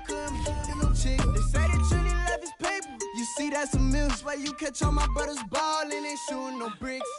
No chick. They say that Trini left his paper. You see that's a mill. That's why you catch all my brothers ball and ain't shooting no bricks.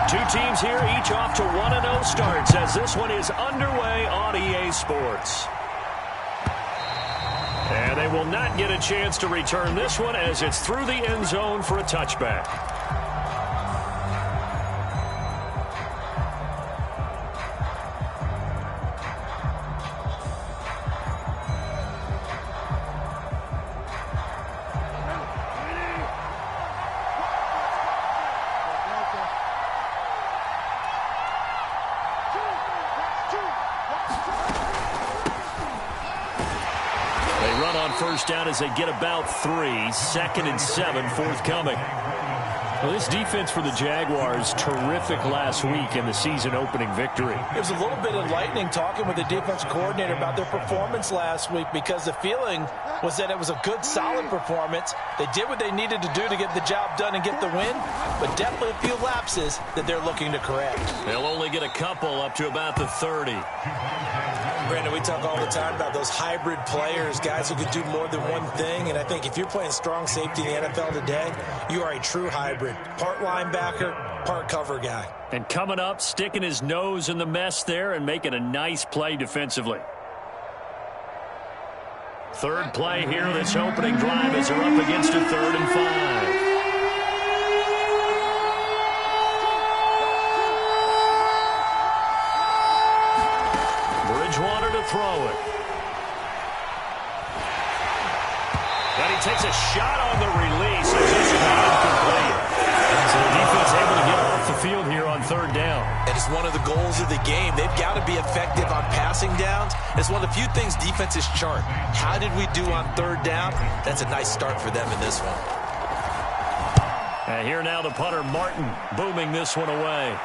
Two teams here, each off to 1-0 starts as this one is underway on EA Sports. And they will not get a chance to return this one as it's through the end zone for a touchback. First down as they get about 3. 2nd and 7 forthcoming. Well, this defense for the Jaguars, terrific last week in the season opening victory. It was a little bit enlightening talking with the defense coordinator about their performance last week because the feeling was that it was a good, solid performance. They did what they needed to do to get the job done and get the win, but definitely a few lapses that they're looking to correct. They'll only get a couple up to about the 30. Brandon, we talk all the time about those hybrid players, guys who could do more than one thing, and I think if you're playing strong safety in the NFL today, you are a true hybrid. Part linebacker, part cover guy. And coming up, sticking his nose in the mess there and making a nice play defensively. Third play here, this opening drive as they're up against a 3rd and 5. Bridgewater to throw it. And he takes a shot on the release. It's just incomplete. So the defense able to get off the field here on 3rd down. And it's one of the goals of the game. They've got to be effective on passing downs. It's one of the few things defenses chart. How did we do on 3rd down? That's a nice start for them in this one. And here now the punter, Martin, booming this one away.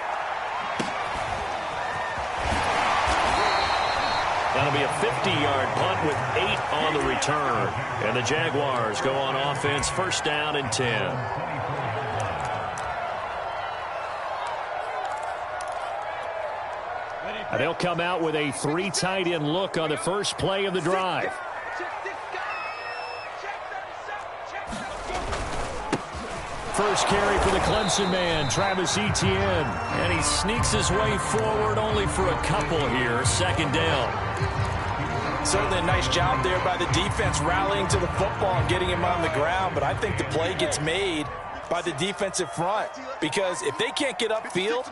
That'll be a 50-yard punt with 8 on the return. And the Jaguars go on offense, 1st down and 10. And they'll come out with a 3 tight end look on the first play of the drive. First carry for the Clemson man, Travis Etienne. And he sneaks his way forward only for a couple here. 2nd down. Certainly a nice job there by the defense rallying to the football and getting him on the ground. But I think the play gets made by the defensive front because if they can't get upfield,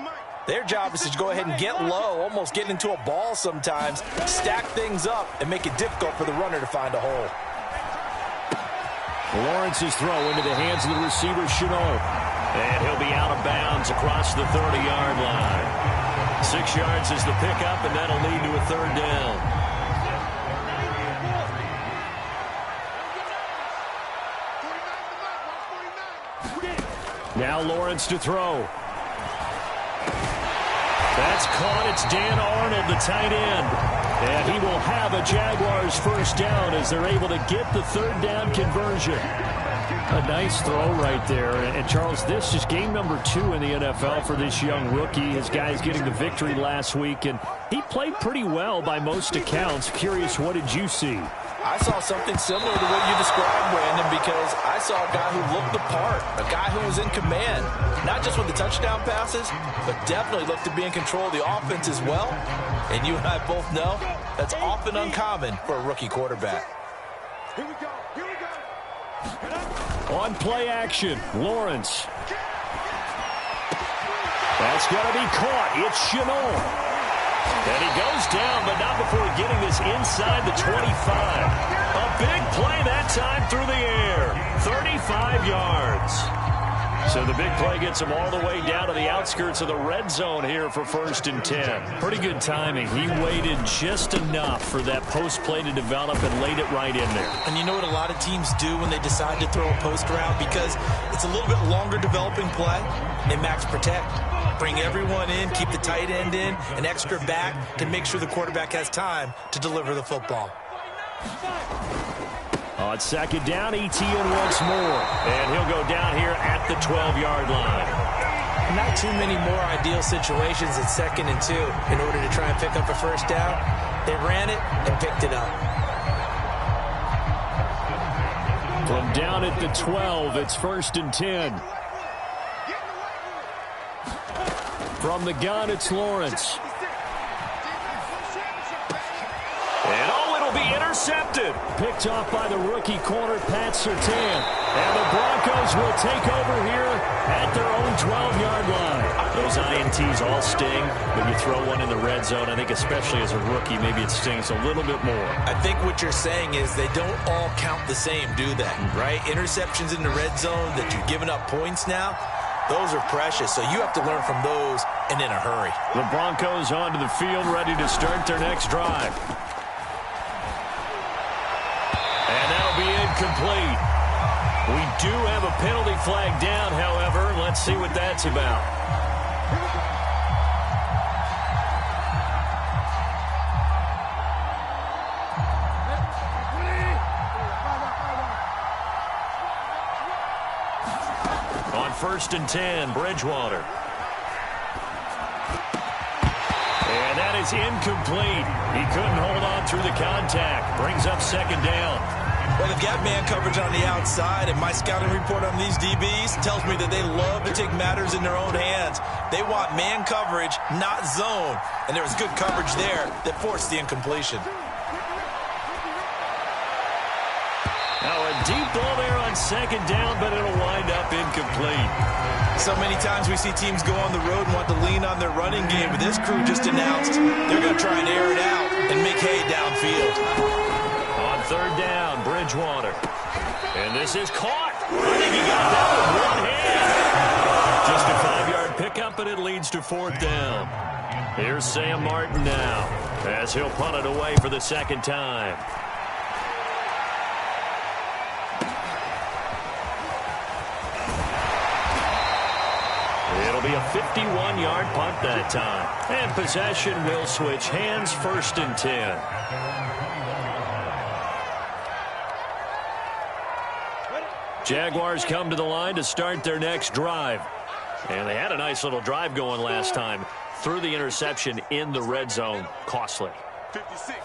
their job is to go ahead and get low, almost get into a ball sometimes, stack things up, and make it difficult for the runner to find a hole. Lawrence's throw into the hands of the receiver, Chenault. And he'll be out of bounds across the 30-yard line. 6 yards is the pickup, and that'll lead to a 3rd down. Now Lawrence to throw. That's caught. It's Dan Arnold, the tight end. And he will have a Jaguars 1st down as they're able to get the 3rd down conversion. A nice throw right there. And Charles, this is game number 2 in the NFL for this young rookie. His guys getting the victory last week, and he played pretty well by most accounts. Curious, what did you see? I saw something similar to what you described, Brandon, because I saw a guy who looked the part, a guy who was in command, not just with the touchdown passes, but definitely looked to be in control of the offense as well. And you and I both know that's often uncommon for a rookie quarterback. On play action, Lawrence. That's going to be caught. It's Chenault. And he goes down, but not before getting this inside the 25. A big play that time through the air. 35 yards. So the big play gets him all the way down to the outskirts of the red zone here for 1st and 10. Pretty good timing. He waited just enough for that post play to develop and laid it right in there. And you know what a lot of teams do when they decide to throw a post route? Because it's a little bit longer developing play. They max protect. Bring everyone in, keep the tight end in, an extra back to make sure the quarterback has time to deliver the football. On 2nd down, ETN once more. And he'll go down here at the 12-yard line. Not too many more ideal situations at 2nd and 2 in order to try and pick up a 1st down. They ran it and picked it up. From down at the 12, it's 1st and 10. From the gun, it's Lawrence. And it'll be intercepted. Picked off by the rookie corner, Pat Surtain. And the Broncos will take over here at their own 12-yard line. Those INTs all sting, but you throw one in the red zone, I think especially as a rookie, maybe it stings a little bit more. I think what you're saying is they don't all count the same, do they? Right? Interceptions in the red zone that you've given up points now, those are precious, so you have to learn from those and in a hurry. The Broncos onto the field, ready to start their next drive. And that'll be incomplete. We do have a penalty flag down, however. Let's see what that's about. On 1st and 10, Bridgewater. And that is incomplete. He couldn't hold on through the contact. Brings up 2nd down. Well, they've got man coverage on the outside, and my scouting report on these DBs tells me that they love to take matters in their own hands. They want man coverage, not zone. And there was good coverage there that forced the incompletion. Now a deep ball there on 2nd down, but it'll wind up incomplete. So many times we see teams go on the road and want to lean on their running game, but this crew just announced they're going to try and air it out and make hay downfield. On 3rd down, Bridgewater. And this is caught. I think he got that with one hand. Just a 5-yard pickup, and it leads to 4th down. Here's Sam Martin now as he'll punt it away for the 2nd time. It'll be a 51-yard punt that time. And possession will switch hands, 1st and 10. Jaguars come to the line to start their next drive. And they had a nice little drive going last time. Through the interception in the red zone. Costly.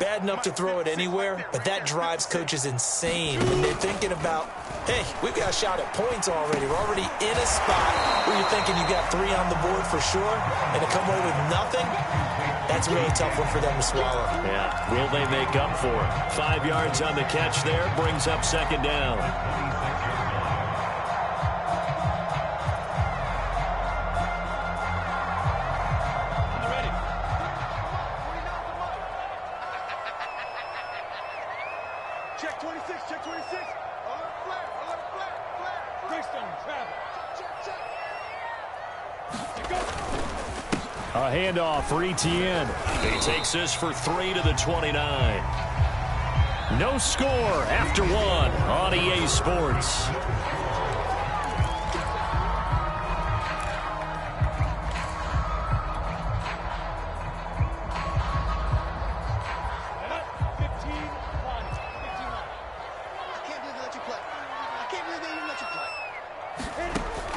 Bad enough to throw it anywhere, but that drives coaches insane when they're thinking about, hey, we've got a shot at points already. We're already in a spot where you're thinking you got 3 on the board for sure, and to come away with nothing, that's a really tough one for them to swallow. Yeah, will they make up for it? 5 yards on the catch there, brings up 2nd down. Check 26, check 26. Alert flat, flat. Greystone, travel. Check. A handoff for ETN. He takes this for 3 to the 29. No score after 1 on EA Sports.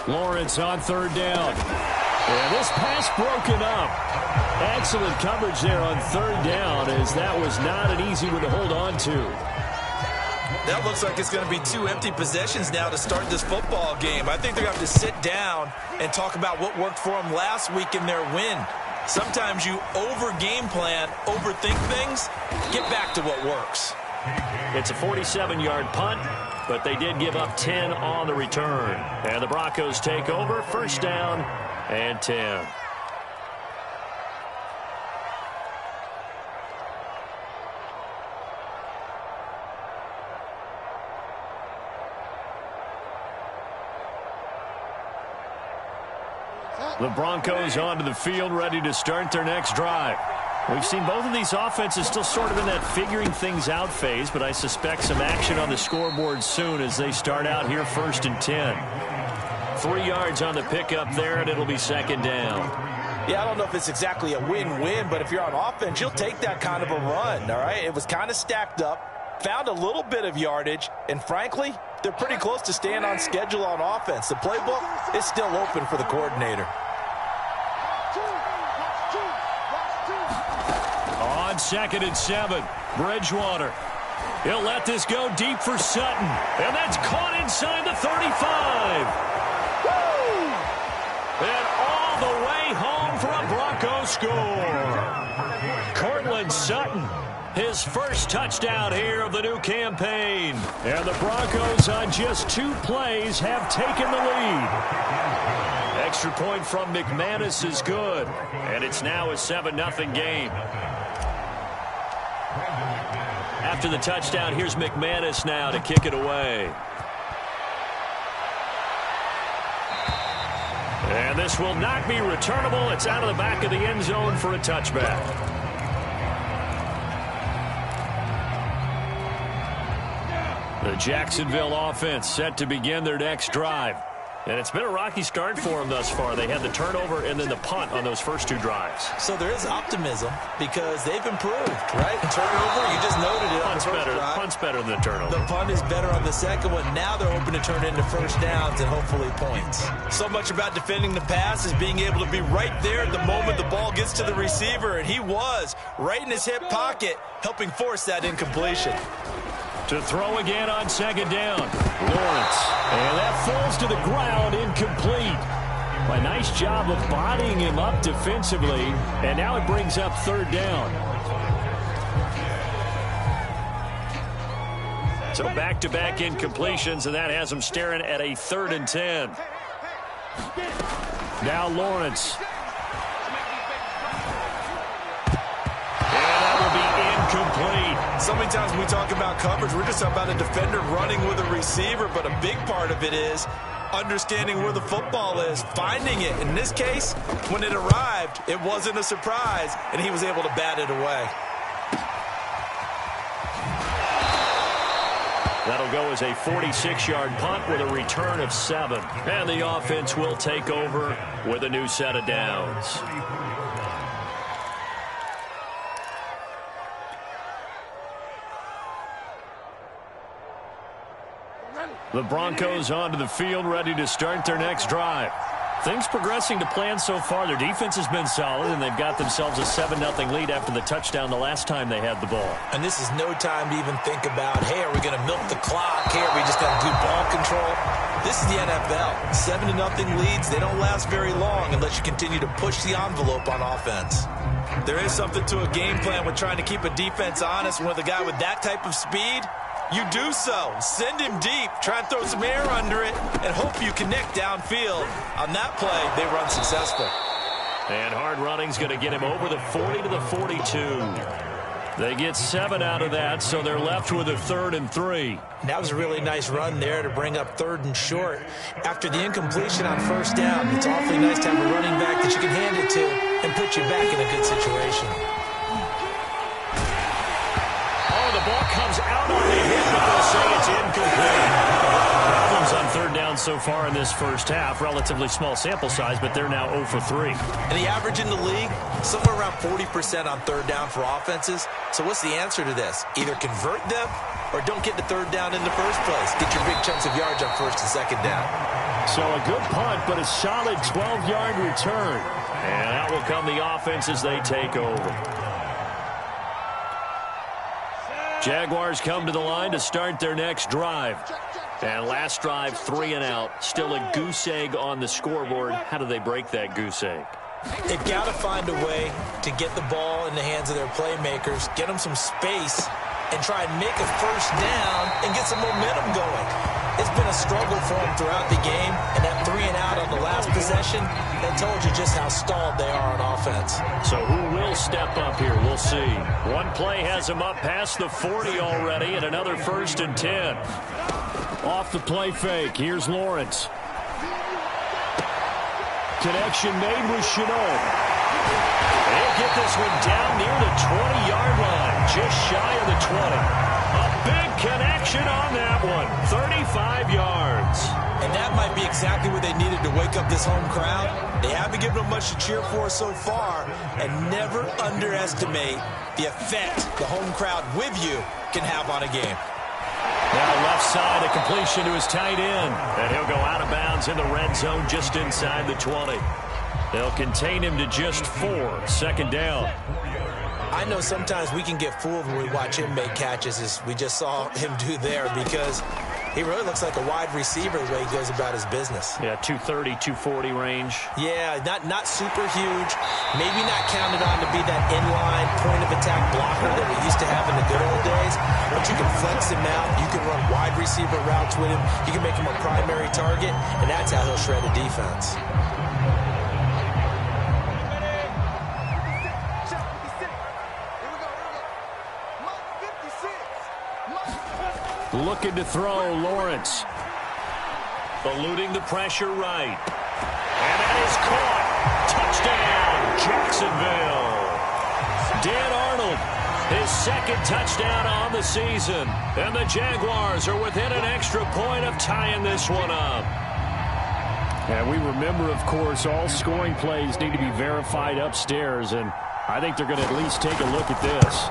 Lawrence on 3rd down. And this pass broken up. Excellent coverage there on 3rd down, as that was not an easy one to hold on to. That looks like it's going to be 2 empty possessions now to start this football game. I think they're going to have to sit down and talk about what worked for them last week in their win. Sometimes you over-game plan, overthink things, get back to what works. It's a 47-yard punt, but they did give up 10 on the return. And the Broncos take over, first down and 10. The Broncos onto the field, ready to start their next drive. We've seen both of these offenses still sort of in that figuring things out phase, but I suspect some action on the scoreboard soon as they start out here first and 10. 3 yards on the pickup there, and it'll be second down. Yeah, I don't know if it's exactly a win-win, but if you're on offense, you'll take that kind of a run, all right? It was kind of stacked up, found a little bit of yardage, and frankly, they're pretty close to staying on schedule on offense. The playbook is still open for the coordinator. On second and 7, Bridgewater. He'll let this go deep for Sutton. And that's caught inside the 35. Woo! And all the way home for a Bronco score. Cortland Sutton, his first touchdown here of the new campaign. And the Broncos on just 2 plays have taken the lead. Extra point from McManus is good. And it's now a 7-0 game. After the touchdown, here's McManus now to kick it away. And this will not be returnable. It's out of the back of the end zone for a touchback. The Jacksonville offense set to begin their next drive. And it's been a rocky start for them thus far. They had the turnover and then the punt on those first 2 drives. So there is optimism because they've improved, right? Turnover, you just noted it. Punt's better than the turnover. The punt is better on the second one. Now they're hoping to turn into first downs and hopefully points. So much about defending the pass is being able to be right there at the moment the ball gets to the receiver. And he was right in his hip pocket, helping force that incompletion. To throw again on second down, Lawrence. And that falls to the ground, incomplete. A nice job of bodying him up defensively, and now it brings up third down. So back-to-back incompletions, and that has them staring at a 3rd and 10. Now Lawrence. And that will be incomplete. So many times when we talk about coverage, we're just talking about a defender running with a receiver, but a big part of it is understanding where the football is, finding it. In this case, when it arrived, it wasn't a surprise, and he was able to bat it away. That'll go as a 46-yard punt with a return of 7. And the offense will take over with a new set of downs. The Broncos onto the field, ready to start their next drive. Things progressing to plan so far. Their defense has been solid, and they've got themselves a 7-0 lead after the touchdown the last time they had the ball. And this is no time to even think about, hey, are we going to milk the clock? Hey, are we just going to do ball control? This is the NFL. 7-0 leads, they don't last very long unless you continue to push the envelope on offense. There is something to a game plan with trying to keep a defense honest. With a guy with that type of speed, you do so. Send him deep. Try and throw some air under it and hope you connect downfield. On that play, they run successful. And hard running's going to get him over the 40 to the 42. They get 7 out of that, so they're left with a 3rd and 3. That was a really nice run there to bring up 3rd and short. After the incompletion on first down, it's awfully nice to have a running back that you can hand it to and put you back in a good situation. The ball comes out on the hit, but they'll say it's incomplete. Problems on 3rd down so far in this first half. Relatively small sample size, but they're now 0 for 3. And the average in the league, somewhere around 40% on 3rd down for offenses. So what's the answer to this? Either convert them or don't get to 3rd down in the first place. Get your big chunks of yards on 1st and 2nd down. So a good punt, but a solid 12-yard return. And out will come the offense as they take over. Jaguars come to the line to start their next drive. And last drive, 3 and out. Still a goose egg on the scoreboard. How do they break that goose egg? They've got to find a way to get the ball in the hands of their playmakers, get them some space, and try and make a first down and get some momentum going. It's been a struggle for them throughout the game, and that 3-and-out on the last possession, that told you just how stalled they are on offense. So who will step up here? We'll see. One play has him up past the 40 already, and another 1st and 10. Off the play fake, here's Lawrence. Connection made with Chenault. They'll get this one down near the 20-yard line, just shy of the 20. A big connection on that one, 35 yards. And that might be exactly what they needed to wake up this home crowd. They haven't given them much to cheer for so far, and never underestimate the effect the home crowd with you can have on a game. Now left side, a completion to his tight end, and he'll go out of bounds in the red zone just inside the 20. They'll contain him to just 4, 2nd down. I know sometimes we can get fooled when we watch him make catches, as we just saw him do there, because he really looks like a wide receiver the way he goes about his business. Yeah, 230, 240 range. Yeah, not super huge. Maybe not counted on to be that inline point-of-attack blocker that we used to have in the good old days, but you can flex him out. You can run wide receiver routes with him. You can make him a primary target, and that's how he'll shred a defense. Looking to throw, Lawrence. Eluding the pressure right. And that is caught. Touchdown, Jacksonville. Dan Arnold, his 2nd touchdown on the season. And the Jaguars are within an extra point of tying this one up. And we remember, of course, all scoring plays need to be verified upstairs. And I think they're going to at least take a look at this.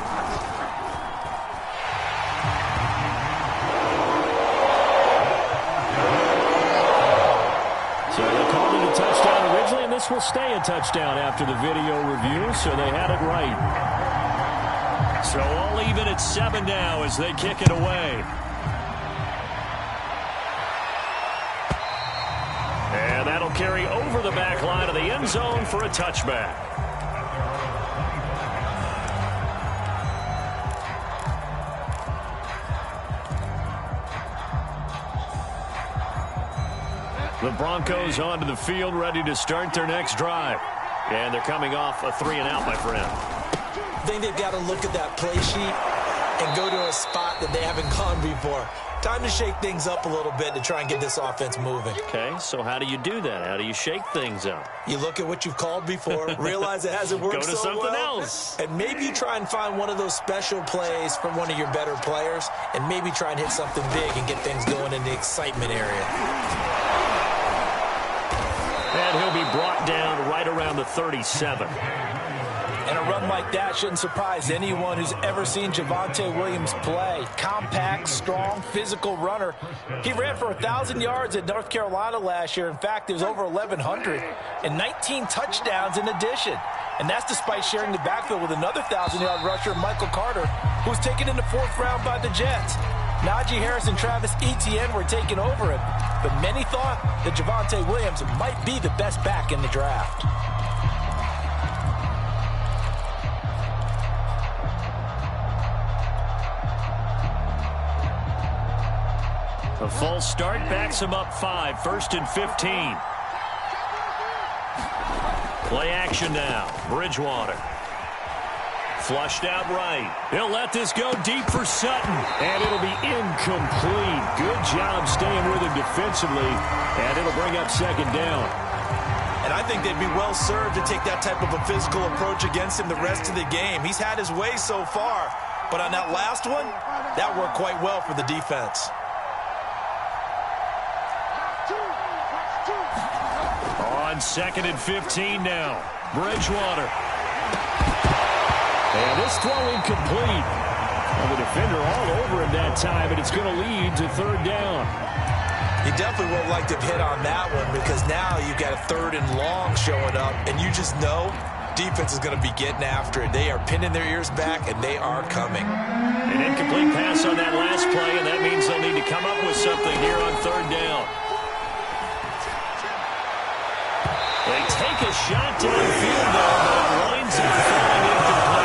This will stay a touchdown after the video review, so they had it right. So all even at 7 now as they kick it away. And that'll carry over the back line of the end zone for a touchback. The Broncos onto the field, ready to start their next drive. And they're coming off a 3-and-out, my friend. I think they've got to look at that play sheet and go to a spot that they haven't gone before. Time to shake things up a little bit to try and get this offense moving. Okay, so how do you do that? How do you shake things up? You look at what you've called before, realize it hasn't worked so well. Go to something else. And maybe you try and find one of those special plays from one of your better players, and maybe try and hit something big and get things going in the excitement area. And he'll be brought down right around the 37. And a run like that shouldn't surprise anyone who's ever seen Javonte Williams play. Compact, strong, physical runner. He ran for 1,000 yards at North Carolina last year. In fact, it was over 1,100 and 19 touchdowns in addition. And that's despite sharing the backfield with another 1,000-yard rusher, Michael Carter, who was taken in the 4th round by the Jets. Najee Harris and Travis Etienne were taking over him, but many thought that Javonte Williams might be the best back in the draft. A false start backs him up 5, 1st and 15. Play action now, Bridgewater. Flushed out right. He'll let this go deep for Sutton. And it'll be incomplete. Good job staying with him defensively. And it'll bring up 2nd down. And I think they'd be well served to take that type of a physical approach against him the rest of the game. He's had his way so far. But on that last one, that worked quite well for the defense. On 2nd and 15 now. Bridgewater. And this throw incomplete. And the defender all over him that time, and it's going to lead to 3rd down. You definitely won't like to hit on that one, because now you've got a 3rd and long showing up, and you just know defense is going to be getting after it. They are pinning their ears back, and they are coming. An incomplete pass on that last play, and that means they'll need to come up with something here on 3rd down. They take a shot downfield, though, but it winds up falling incomplete.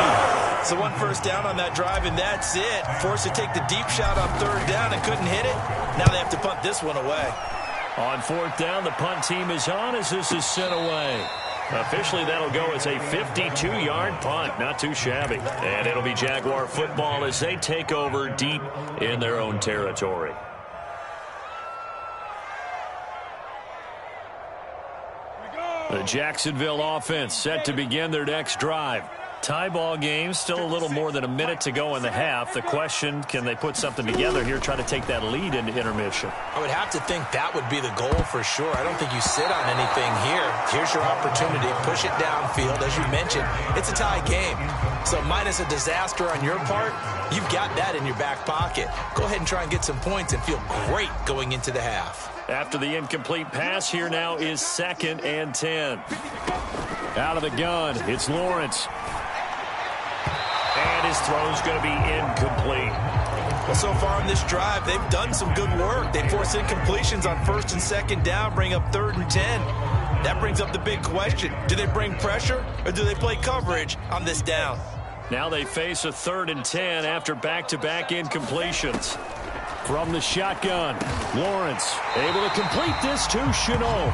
So one first down on that drive, and that's it. Forced to take the deep shot on third down and couldn't hit it. Now they have to punt this one away. On fourth down, the punt team is on as this is sent away. Officially, that'll go as a 52-yard punt. Not too shabby. And it'll be Jaguar football as they take over deep in their own territory. The Jacksonville offense set to begin their next drive. Tie ball game, still a little more than a minute to go in the half. The question, can they put something together here, try to take that lead into intermission? I would have to think that would be the goal for sure. I don't think you sit on anything here. Here's your opportunity. Push it downfield. As you mentioned, it's a tie game. So minus a disaster on your part, you've got that in your back pocket. Go ahead and try and get some points and feel great going into the half. After the incomplete pass, here now is 2nd and 10. Out of the gun, it's Lawrence. And his throw's going to be incomplete. Well, so far in this drive, they've done some good work. They force incompletions on 1st and 2nd down, bring up 3rd and 10. That brings up the big question. Do they bring pressure or do they play coverage on this down? Now they face a 3rd and 10 after back-to-back incompletions. From the shotgun, Lawrence able to complete this to Chenault.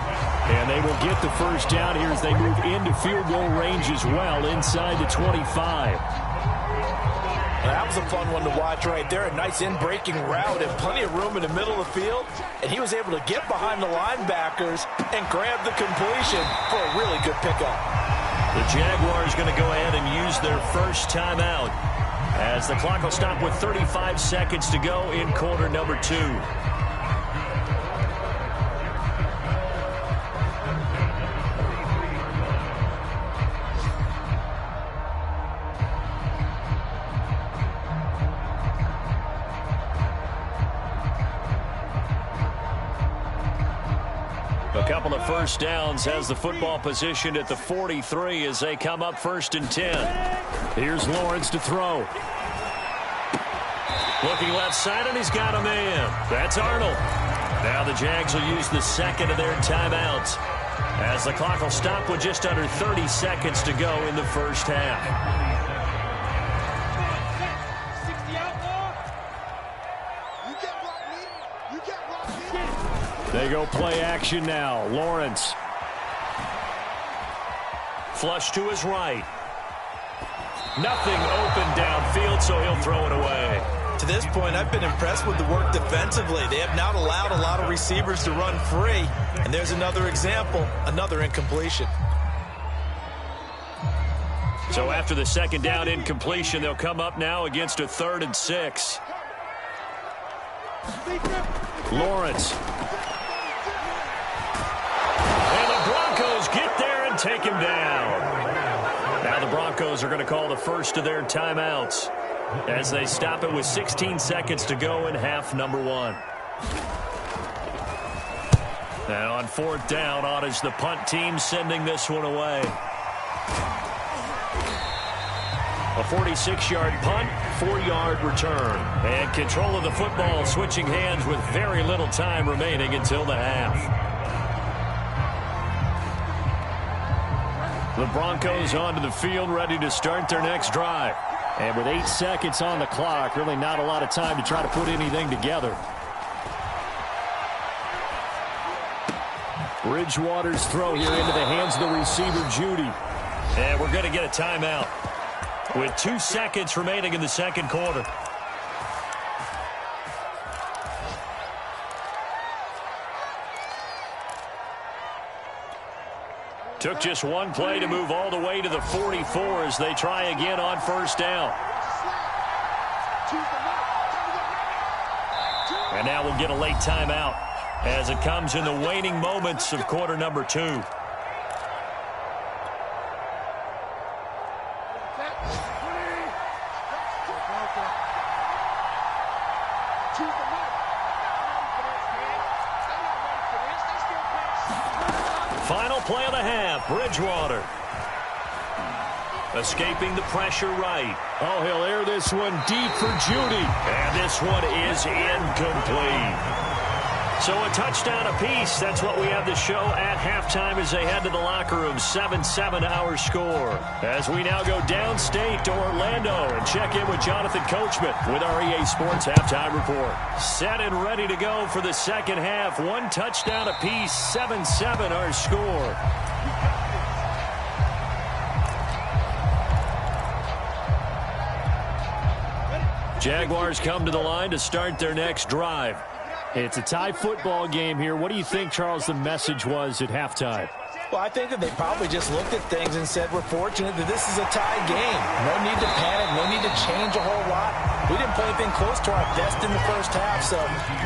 And they will get the first down here as they move into field goal range as well inside the 25. That was a fun one to watch right there. A nice in-breaking route and plenty of room in the middle of the field. And he was able to get behind the linebackers and grab the completion for a really good pickup. The Jaguars going to go ahead and use their first timeout as the clock will stop with 35 seconds to go in quarter number 2. A couple of first downs has the football positioned at the 43 as they come up 1st and 10. Here's Lawrence to throw. Looking left side, and he's got a man. That's Arnold. Now the Jags will use the second of their timeouts as the clock will stop with just under 30 seconds to go in the first half. They go play action now. Lawrence. Flush to his right. Nothing open downfield, so he'll throw it away. To this point, I've been impressed with the work defensively. They have not allowed a lot of receivers to run free. And there's another example, another incompletion. So after the second down incompletion, they'll come up now against a 3rd and 6. Lawrence. And the Broncos get there and take him down. Now the Broncos are going to call the first of their timeouts as they stop it with 16 seconds to go in half number 1. Now on 4th down, on is the punt team sending this one away. A 46-yard punt, 4-yard return. And control of the football switching hands with very little time remaining until the half. The Broncos onto the field, ready to start their next drive. And with 8 seconds on the clock, really not a lot of time to try to put anything together. Bridgewater's throw here into the hands of the receiver, Judy. And we're going to get a timeout with 2 seconds remaining in the second quarter. Took just one play to move all the way to the 44 as they try again on first down. And now we'll get a late timeout as it comes in the waning moments of quarter number 2. Final play of the half, Bridgewater. Escaping the pressure right. Oh, he'll air this one deep for Judy. And this one is incomplete. So a touchdown apiece. That's what we have to show at halftime as they head to the locker room. 7-7 our score. As we now go downstate to Orlando and check in with Jonathan Coachman with our EA Sports Halftime Report. Set and ready to go for the second half. One touchdown apiece. 7-7 our score. Jaguars come to the line to start their next drive. It's a tie football game here. What do you think, Charles, the message was at halftime? Well, I think that they probably just looked at things and said, we're fortunate that this is a tie game. No need to panic, no need to change a whole lot. We didn't play anything close to our best in the first half, so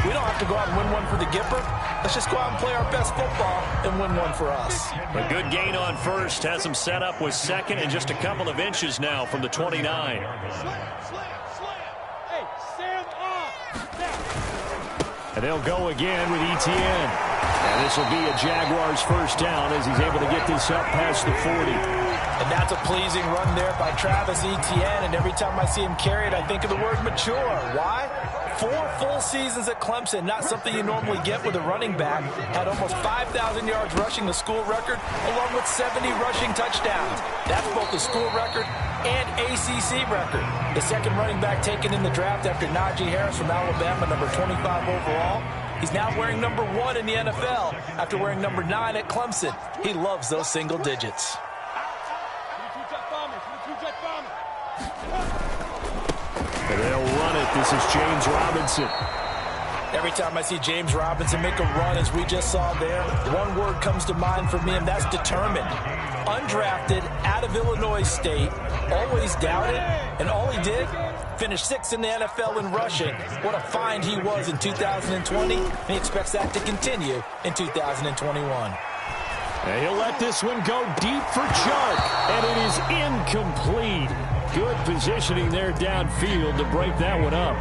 we don't have to go out and win one for the Gipper. Let's just go out and play our best football and win one for us. A good gain on first has them set up with second and just a couple of inches now from the 29. And they'll go again with Etienne. And this will be a Jaguars first down as he's able to get this up past the 40. And that's a pleasing run there by Travis Etienne. And every time I see him carry it, I think of the word mature. Why? 4 full seasons at Clemson, not something you normally get with a running back. Had almost 5,000 yards rushing, the school record, along with 70 rushing touchdowns. That's both the school record and ACC record. The second running back taken in the draft after Najee Harris from Alabama, number 25 overall. He's now wearing number 1 in the NFL after wearing number 9 at Clemson. He loves those single digits. They'll run it. This is James Robinson. Every time I see James Robinson make a run, as we just saw there, one word comes to mind for me, and that's determined. Undrafted, out of Illinois State, always doubted, and all he did, finished 6th in the NFL in rushing. What a find he was in 2020, and he expects that to continue in 2021. And he'll let this one go deep for Chark, and it is incomplete. Good positioning there downfield to break that one up.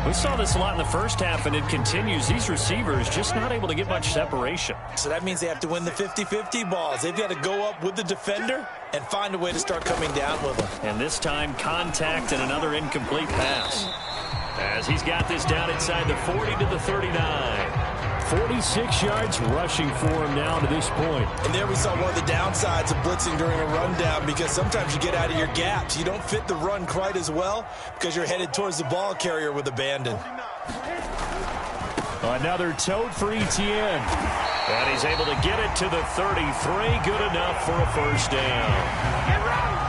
We saw this a lot in the first half, and it continues. These receivers just not able to get much separation. So that means they have to win the 50-50 balls. They've got to go up with the defender and find a way to start coming down with them. And this time, contact and another incomplete pass. As he's got this down inside the 40 to the 39. 46 yards rushing for him now to this point. And there we saw one of the downsides of blitzing during a rundown, because sometimes you get out of your gaps. You don't fit the run quite as well because you're headed towards the ball carrier with abandon. Another tote for Etienne. And he's able to get it to the 33. Good enough for a first down.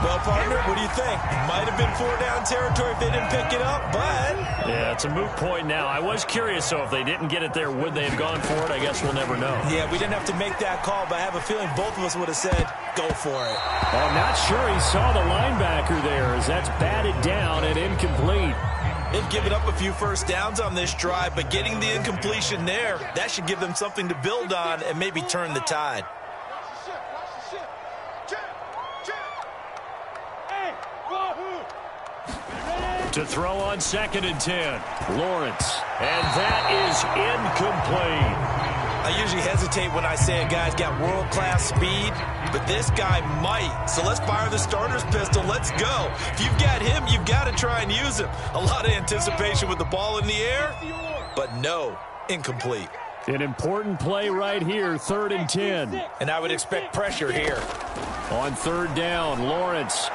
Well, partner, what do you think? Might have been 4-down territory if they didn't pick it up, but... Yeah, it's a moot point now. I was curious, so if they didn't get it there, would they have gone for it? I guess we'll never know. Yeah, we didn't have to make that call, but I have a feeling both of us would have said, go for it. I'm not sure he saw the linebacker there, as that's batted down and incomplete. They've given up a few first downs on this drive, but getting the incompletion there, that should give them something to build on and maybe turn the tide. To throw on 2nd and 10, Lawrence. And that is incomplete. I usually hesitate when I say a guy's got world-class speed, but this guy might. So let's fire the starter's pistol. Let's go. If you've got him, you've got to try and use him. A lot of anticipation with the ball in the air, but no, incomplete. An important play right here, 3rd and 10. And I would expect pressure here. On 3rd down, Lawrence.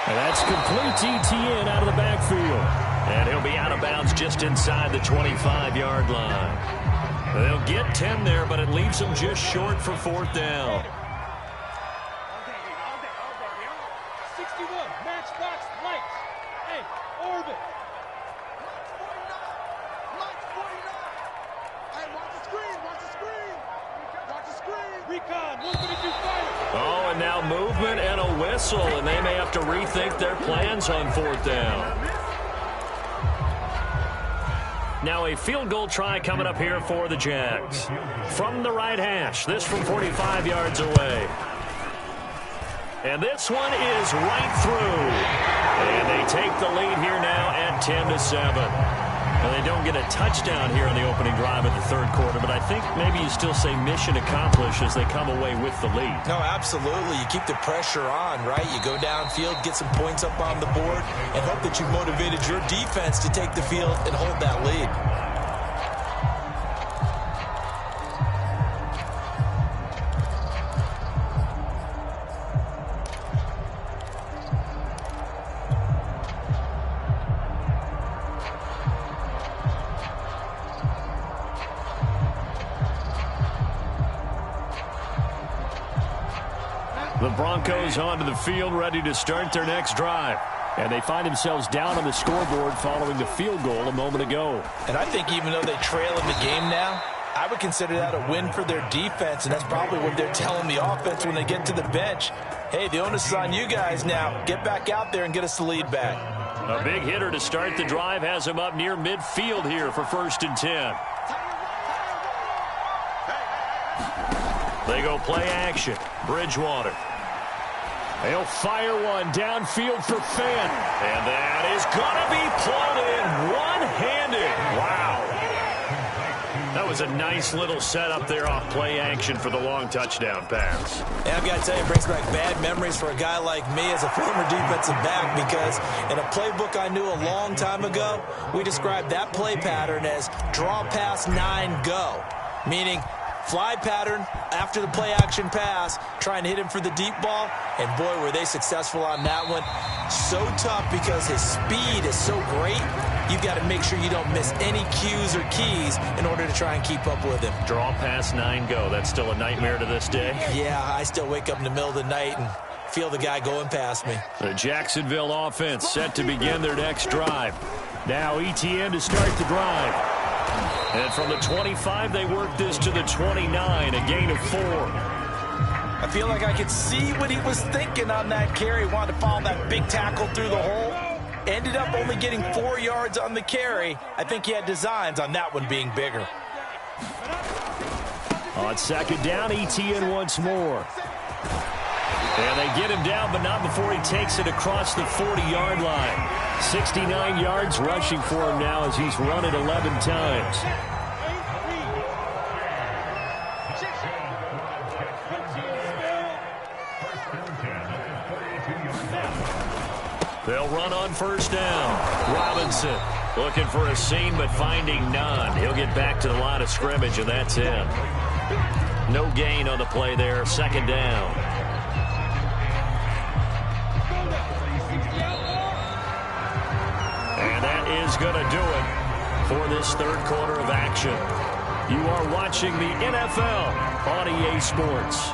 And that's complete to Etienne out of the backfield. And he'll be out of bounds just inside the 25-yard line. They'll get 10 there, but it leaves them just short for 4th down. 61, matchbox lights. Hey, orbit. Lights 49. Hey, watch the screen, watch the screen. Watch the screen. Recon, 132 fighter. Oh, and now movement and a whistle, and they may have to rethink their plans on 4th down. Now a field goal try coming up here for the Jags. From the right hash, this from 45 yards away. And this one is right through. And they take the lead here now at 10-7. Well, they don't get a touchdown here on the opening drive of the 3rd quarter, but I think maybe you still say mission accomplished as they come away with the lead. No, absolutely. You keep the pressure on, right? You go downfield, get some points up on the board, and hope that you've motivated your defense to take the field and hold that lead. The Broncos onto the field, ready to start their next drive. And they find themselves down on the scoreboard following the field goal a moment ago. And I think even though they trail in the game now, I would consider that a win for their defense, and that's probably what they're telling the offense when they get to the bench. Hey, the onus is on you guys now. Get back out there and get us the lead back. A big hitter to start the drive has him up near midfield here for 1st and 10. They go play action. Bridgewater. They'll fire one downfield for Fant. And that is going to be pulled in one-handed. Wow. That was a nice little setup there off play action for the long touchdown pass. And I've got to tell you, it brings back bad memories for a guy like me as a former defensive back, because in a playbook I knew a long time ago, we described that play pattern as draw pass 9 go, meaning fly pattern after the play action pass, trying to hit him for the deep ball, and boy, were they successful on that one. So tough because his speed is so great, you've got to make sure you don't miss any cues or keys in order to try and keep up with him. Draw pass 9 go. That's still a nightmare to this day? Yeah, I still wake up in the middle of the night and feel the guy going past me. The Jacksonville offense set to begin their next drive. Now ETN to start the drive. And from the 25, they work this to the 29, a gain of 4. I feel like I could see what he was thinking on that carry. Wanted to follow that big tackle through the hole. Ended up only getting 4 yards on the carry. I think he had designs on that one being bigger. On 2nd down, ETN once more. And they get him down, but not before he takes it across the 40-yard line. 69 yards rushing for him now as he's run it 11 times. They'll run on 1st down. Robinson looking for a seam, but finding none. He'll get back to the line of scrimmage, and that's him. No gain on the play there. 2nd down. And that is going to do it for this 3rd quarter of action. You are watching the NFL on EA Sports.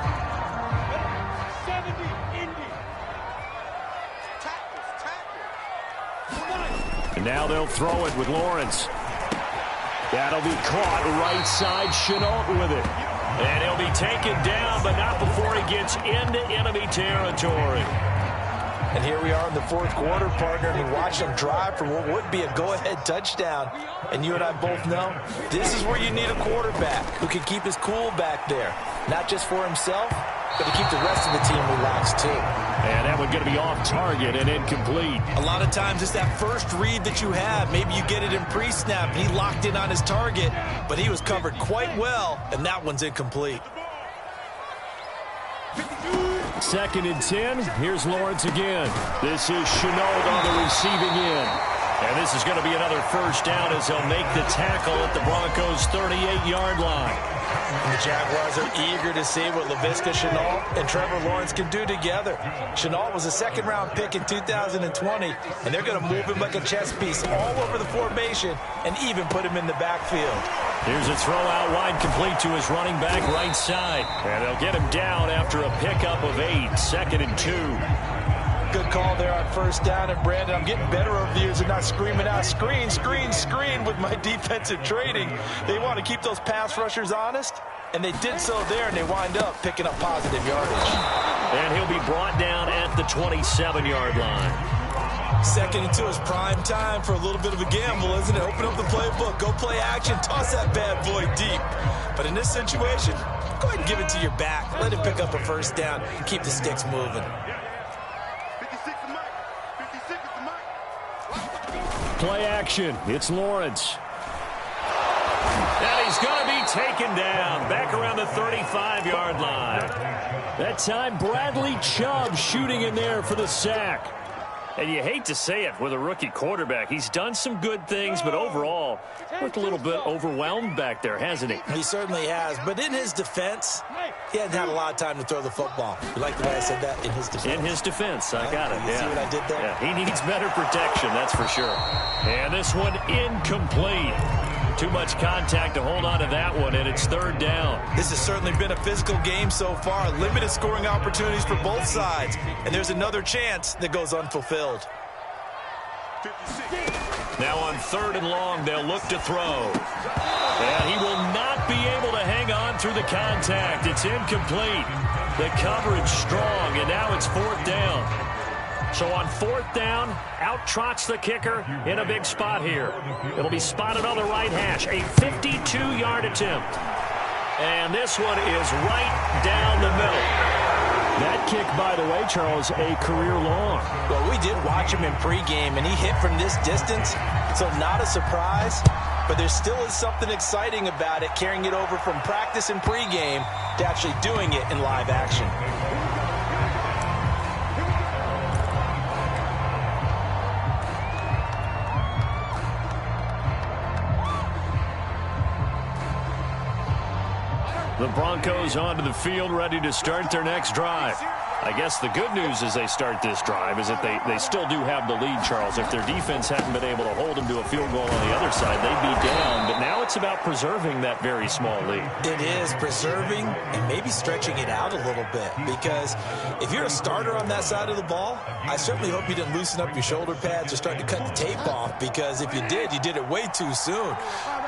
And now they'll throw it with Lawrence. That'll be caught right side. Chenault with it. And he'll be taken down, but not before he gets into enemy territory. And here we are in the 4th quarter, partner, and watch them drive for what would be a go-ahead touchdown. And you and I both know this is where you need a quarterback who can keep his cool back there. Not just for himself, but to keep the rest of the team relaxed, too. And that one's going to be off target and incomplete. A lot of times it's that first read that you have. Maybe you get it in pre-snap. He locked in on his target, but he was covered quite well, and that one's incomplete. 2nd and 10. Here's Lawrence again. This is Chenault on the receiving end. And this is going to be another 1st down as they'll make the tackle at the Broncos' 38-yard line. And the Jaguars are eager to see what Laviska Shenault and Trevor Lawrence can do together. Shenault was a 2nd-round pick in 2020, and they're going to move him like a chess piece all over the formation and even put him in the backfield. Here's a throw out wide, complete to his running back right side. And they'll get him down after a pickup of 8, 2nd and 2. Good call there on 1st down. And, Brandon, I'm getting better over the years of not screaming out, screen, screen, screen with my defensive trading. They want to keep those pass rushers honest, and they did so there, and they wind up picking up positive yardage. And he'll be brought down at the 27-yard line. 2nd and 2 is prime time for a little bit of a gamble, isn't it? Open up the playbook, go play action, toss that bad boy deep. But in this situation, go ahead and give it to your back. Let him pick up a 1st down, keep the sticks moving. Play action. It's Lawrence. And he's going to be taken down back around the 35-yard line. That time, Bradley Chubb shooting in there for the sack. And you hate to say it with a rookie quarterback. He's done some good things, but overall, looked a little bit overwhelmed back there, hasn't he? He certainly has. But in his defense, he hasn't had a lot of time to throw the football. You like the way I said that? In his defense. In his defense. I got it. You see what I did there? Yeah, he needs better protection, that's for sure. And this one incomplete. too much contact to hold on to that one, and it's third down. This has certainly been a physical game so far. Limited scoring opportunities for both sides. And there's another chance that goes unfulfilled. Now on 3rd and long, they'll look to throw. And he will not be able to hang on through the contact. It's incomplete. The coverage strong, and now it's 4th down. So on 4th down, out trots the kicker in a big spot here. It'll be spotted on the right hash. A 52-yard attempt. And this one is right down the middle. That kick, by the way, Charles, a career long. Well, we did watch him in pregame, and he hit from this distance, so not a surprise. But there still is something exciting about it, carrying it over from practice and pregame to actually doing it in live action. The Broncos onto the field, ready to start their next drive. I guess the good news as they start this drive is that they still do have the lead, Charles. If their defense hadn't been able to hold them to a field goal on the other side, they'd be down. But now it's about preserving that very small lead. It is preserving and maybe stretching it out a little bit, because if you're a starter on that side of the ball, I certainly hope you didn't loosen up your shoulder pads or start to cut the tape off, because if you did, you did it way too soon.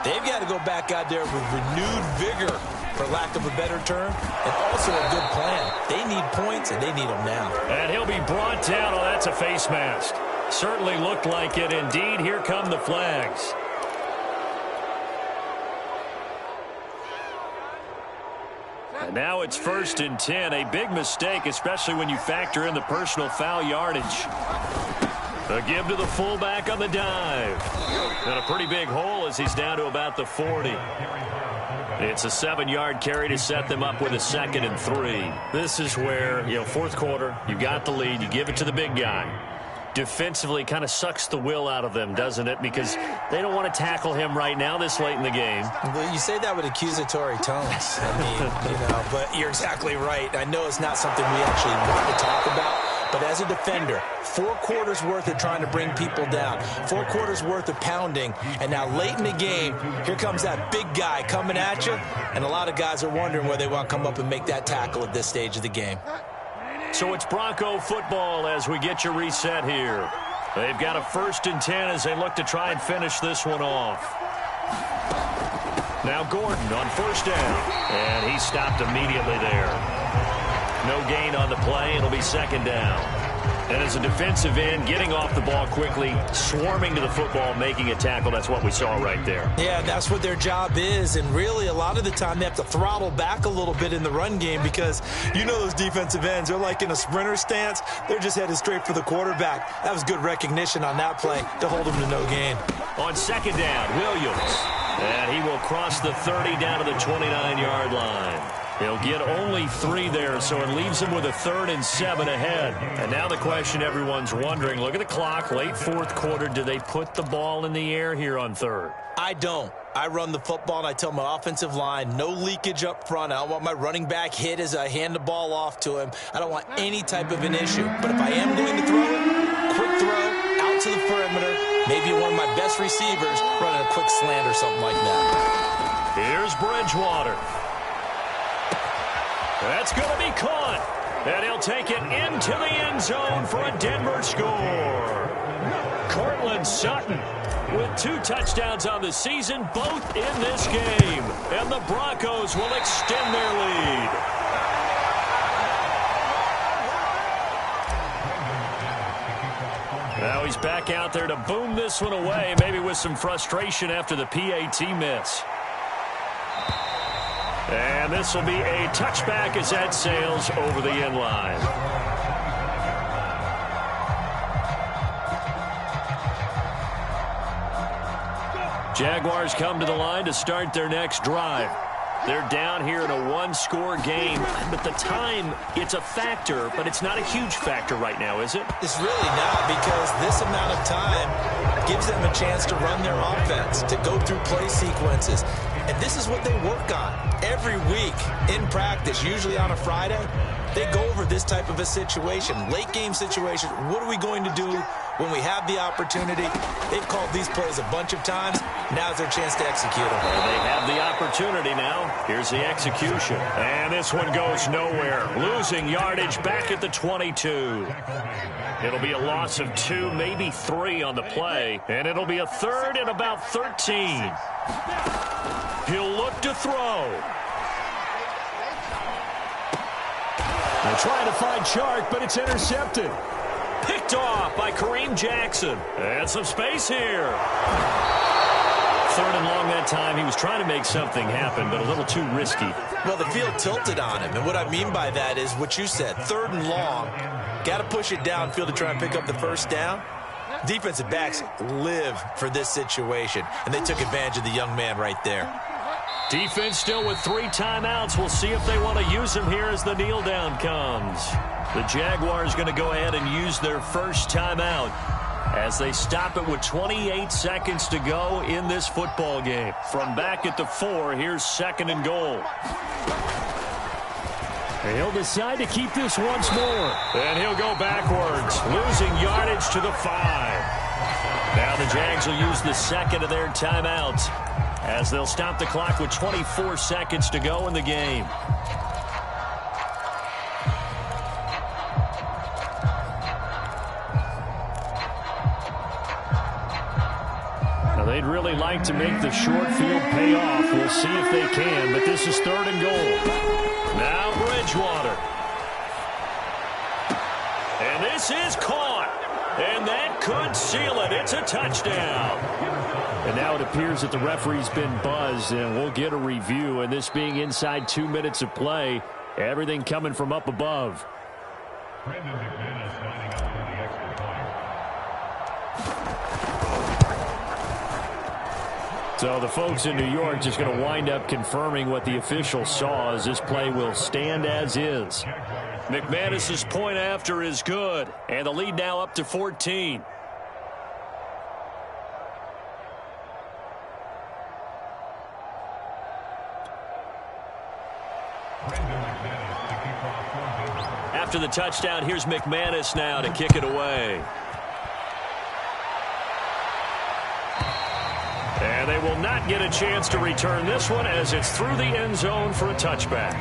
They've got to go back out there with renewed vigor, for lack of a better term, and also a good plan. They need points, and they need them now. And he'll be brought down. Oh, that's a face mask. Certainly looked like it. Indeed, here come the flags. And now it's 1st and 10. A big mistake, especially when you factor in the personal foul yardage. A give to the fullback on the dive. And a pretty big hole as he's down to about the 40. It's a 7-yard carry to set them up with a 2nd and 3. This is where, 4th quarter, you got the lead, you give it to the big guy. Defensively kind of sucks the will out of them, doesn't it? Because they don't want to tackle him right now this late in the game. Well, you say that with accusatory tones. I mean, but you're exactly right. I know it's not something we actually want to talk about. But as a defender, 4 quarters worth of trying to bring people down, 4 quarters worth of pounding, and now late in the game, here comes that big guy coming at you, and a lot of guys are wondering whether they want to come up and make that tackle at this stage of the game. So it's Bronco football as we get you reset here. They've got a 1st and 10 as they look to try and finish this one off. Now Gordon on 1st down, and he stopped immediately there. No gain on the play. It'll be 2nd down. And as a defensive end, getting off the ball quickly, swarming to the football, making a tackle, that's what we saw right there. Yeah, that's what their job is. And really, a lot of the time, they have to throttle back a little bit in the run game, because those defensive ends, they're like in a sprinter stance. They're just headed straight for the quarterback. That was good recognition on that play to hold them to no gain. On 2nd down, Williams. And he will cross the 30 down to the 29-yard line. He'll get only 3 there, so it leaves him with a 3rd and 7 ahead. And now the question everyone's wondering, look at the clock, late 4th quarter, do they put the ball in the air here on 3rd? I don't. I run the football, and I tell my offensive line, no leakage up front. I don't want my running back hit as I hand the ball off to him. I don't want any type of an issue. But if I am going to throw it, quick throw, out to the perimeter, maybe one of my best receivers running a quick slant or something like that. Here's Bridgewater. That's going to be caught. And he'll take it into the end zone for a Denver score. Cortland Sutton with 2 touchdowns on the season, both in this game. And the Broncos will extend their lead. Now he's back out there to boom this one away, maybe with some frustration after the PAT miss. And this will be a touchback as that sails over the end line. Jaguars come to the line to start their next drive. They're down here in a 1-score game, but the time, it's a factor, but it's not a huge factor right now, is it? It's really not, because this amount of time gives them a chance to run their offense, to go through play sequences. And this is what they work on every week in practice, usually on a Friday. They go over this type of a situation, late game situation. What are we going to do when we have the opportunity. They've called these plays a bunch of times. Now's their chance to execute them. Well, they have the opportunity now. Here's the execution. And this one goes nowhere. Losing yardage back at the 22. It'll be a loss of 2, maybe 3 on the play. And it'll be a 3rd and about 13. He'll look to throw. They're trying to find Chark, but it's intercepted. Picked off by Kareem Jackson. And some space here. 3rd and long that time. He was trying to make something happen, but a little too risky. Well, the field tilted on him, and what I mean by that is what you said, 3rd and long. Got to push it downfield to try and pick up the first down. Defensive backs live for this situation, and they took advantage of the young man right there. Defense still with 3 timeouts. We'll see if they want to use them here as the kneel down comes. The Jaguars going to go ahead and use their first timeout as they stop it with 28 seconds to go in this football game. From back at the 4, here's 2nd and goal. He'll decide to keep this once more. And he'll go backwards, losing yardage to the 5. Now the Jags will use the 2nd of their timeouts as they'll stop the clock with 24 seconds to go in the game. Now they'd really like to make the short field pay off. We'll see if they can, but this is 3rd and goal. Now Bridgewater. And this is caught. And that could seal it. It's a touchdown. And now it appears that the referee's been buzzed, and we'll get a review. And this being inside 2 minutes of play, everything coming from up above. So the folks in New York just going to wind up confirming what the official saw, as this play will stand as is. McManus's point after is good, and the lead now up to 14. After the touchdown, here's McManus now to kick it away. And they will not get a chance to return this one as it's through the end zone for a touchback.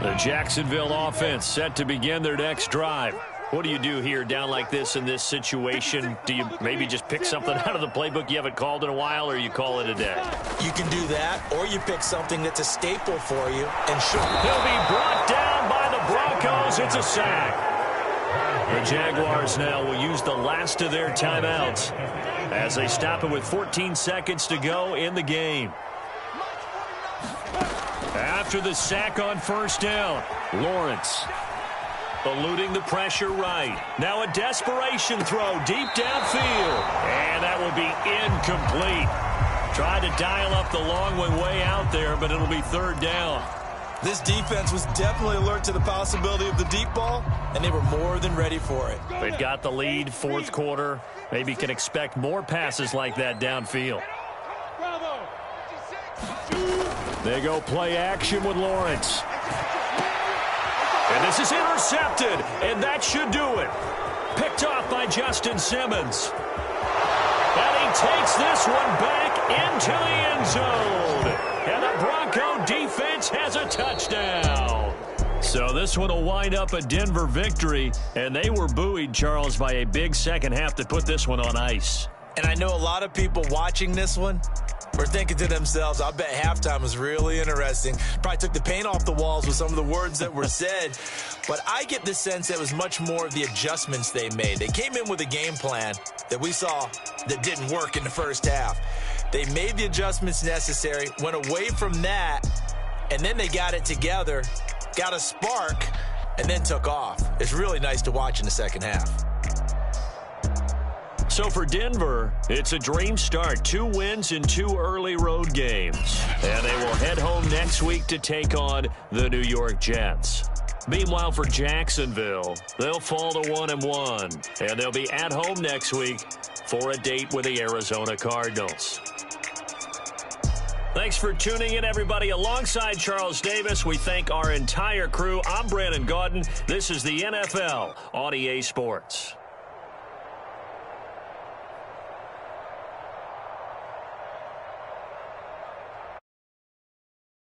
The Jacksonville offense set to begin their next drive. What do you do here down like this in this situation? Do you maybe just pick something out of the playbook you haven't called in a while, or you call it a day? You can do that, or you pick something that's a staple for you and show. He'll be brought down by the Broncos. It's a sack. The Jaguars now will use the last of their timeouts as they stop it with 14 seconds to go in the game. After the sack on 1st down, Lawrence eluding the pressure right. Now a desperation throw deep downfield. And that will be incomplete. Tried to dial up the long one way out there, but it'll be 3rd down. This defense was definitely alert to the possibility of the deep ball, and they were more than ready for it. They've got the lead, 4th quarter. Maybe can expect more passes like that downfield. They go play action with Lawrence. And this is intercepted, and that should do it. Picked off by Justin Simmons. And he takes this one back into the end zone. And the Bronco defense has a touchdown. So this one will wind up a Denver victory, and they were buoyed, Charles, by a big second half to put this one on ice. And I know a lot of people watching this one were thinking to themselves, I bet halftime was really interesting. Probably took the paint off the walls with some of the words that were said. But I get the sense that it was much more of the adjustments they made. They came in with a game plan that we saw that didn't work in the first half. They made the adjustments necessary, went away from that, and then they got it together, got a spark, and then took off. It's really nice to watch in the second half. So for Denver, it's a dream start. 2 wins in 2 early road games. And they will head home next week to take on the New York Jets. Meanwhile, for Jacksonville, they'll fall to 1-1. And they'll be at home next week for a date with the Arizona Cardinals. Thanks for tuning in, everybody. Alongside Charles Davis, we thank our entire crew. I'm Brandon Gaudin. This is the NFL on EA Sports.